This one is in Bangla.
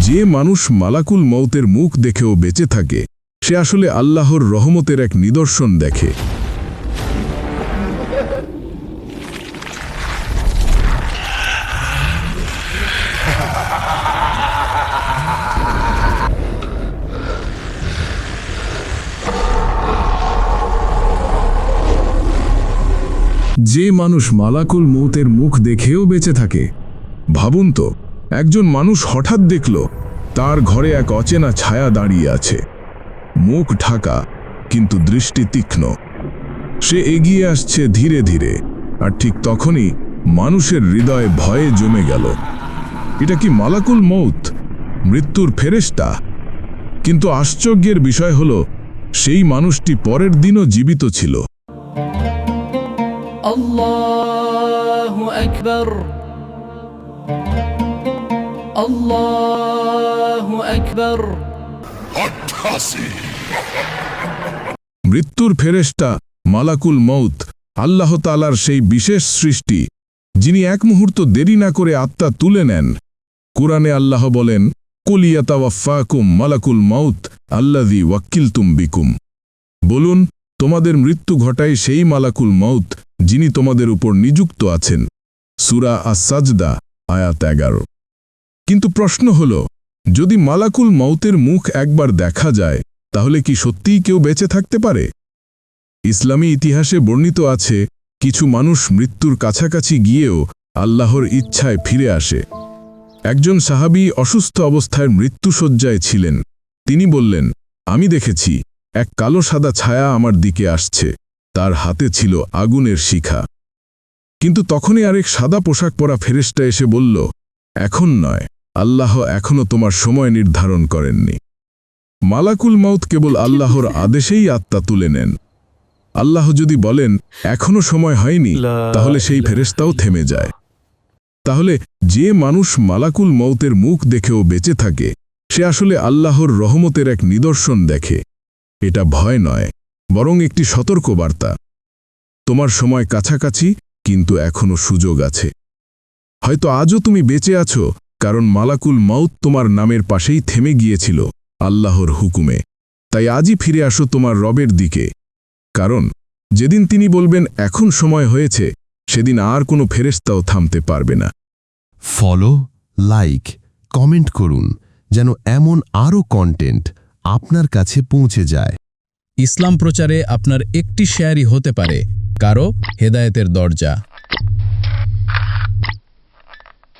যে মানুষ মালাকুল মউতের মুখ দেখেও বেঁচে থাকে সে আসলে আল্লাহর রহমতের এক নিদর্শন দেখে। যে মানুষ মালাকুল মউতের মুখ দেখেও বেঁচে থাকে, ভাবুন তো, একজন মানুষ হঠাৎ দেখল তার ঘরে এক অচেনা ছায়া দাঁড়িয়ে আছে, মুখ ঢাকা কিন্তু দৃষ্টি তীক্ষ্ণ। সে এগিয়ে আসছে ধীরে ধীরে, আর ঠিক তখনই মানুষের হৃদয়ে ভয়ে জমে গেল। এটা কি মালাকুল মউত, মৃত্যুর ফেরেশতা? কিন্তু আশ্চর্যের বিষয় হলো সেই মানুষটি পরের দিনও জীবিত ছিল। আল্লাহু আকবার, আল্লাহু আকবার। মৃত্যুর ফেরেশতা মালাকুল মউত আল্লাহ তাআলার সেই বিশেষ সৃষ্টি, যিনি এক মুহূর্ত দেরি না করে আত্মা তুলে নেন। কুরআনে আল্লাহ বলেন, কুল ইয়াতাওয়াফাকুম মালাকুল মউত আল্লাযী ওয়াক্কিলতুম বিকুম। বলুন, তোমাদের মৃত্যু ঘটায় সেই মালাকুল মউত যিনি তোমাদের উপর নিযুক্ত আছেন। সূরা আস-সাজদা আয়াত 11। কিন্তু প্রশ্ন হল, যদি মালাকুল মউতের মুখ একবার দেখা যায়, তাহলে কি সত্যিই কেউ বেঁচে থাকতে পারে? ইসলামী ইতিহাসে বর্ণিত আছে, কিছু মানুষ মৃত্যুর কাছাকাছি গিয়েও আল্লাহর ইচ্ছায় ফিরে আসে। একজন সাহাবী অসুস্থ অবস্থায় মৃত্যুশয্যায় ছিলেন। তিনি বললেন, আমি দেখেছি এক কালো সাদা ছায়া আমার দিকে আসছে, তার হাতে ছিল আগুনের শিখা। কিন্তু তখনই আরেক সাদা পোশাক পরা ফেরেশতা এসে বলল, এখন নয়, আল্লাহ এখনো তোমার সময় নির্ধারণ করেননি। মালাকুল মউত কেবল আল্লাহর আদেশেই আত্মা তুলে নেন। আল্লাহ যদি বলেন এখনো সময় হয়নি, তাহলে সেই ফেরেশতাও থেমে যায়। তাহলে যে মানুষ মালাকুল মউতের মুখ দেখেও বেঁচে থাকে সে আসলে আল্লাহর রহমতের এক নিদর্শন দেখে। এটা ভয় নয়, বরং একটি সতর্কবার্তা। তোমার সময় কাছাকাছি, কিন্তু এখনো সুযোগ আছে। হয়তো আজও তুমি বেঁচে আছো কারণ মালাকুল মউত তোমার নামের পাশেই থেমে গিয়েছিল আল্লাহর হুকুমে। তাই আজই ফিরে আসো তোমার রবের দিকে, কারণ যেদিন তিনি বলবেন এখন সময় হয়েছে, সেদিন আর কোনো ফেরেশতাও থামতে পারবে না। ফলো, লাইক, কমেন্ট করুন যেন এমন আরও কন্টেন্ট আপনার কাছে পৌঁছে যায়। ইসলাম প্রচারে আপনার একটি শেয়ারই হতে পারে কারো হেদায়েতের দরজা।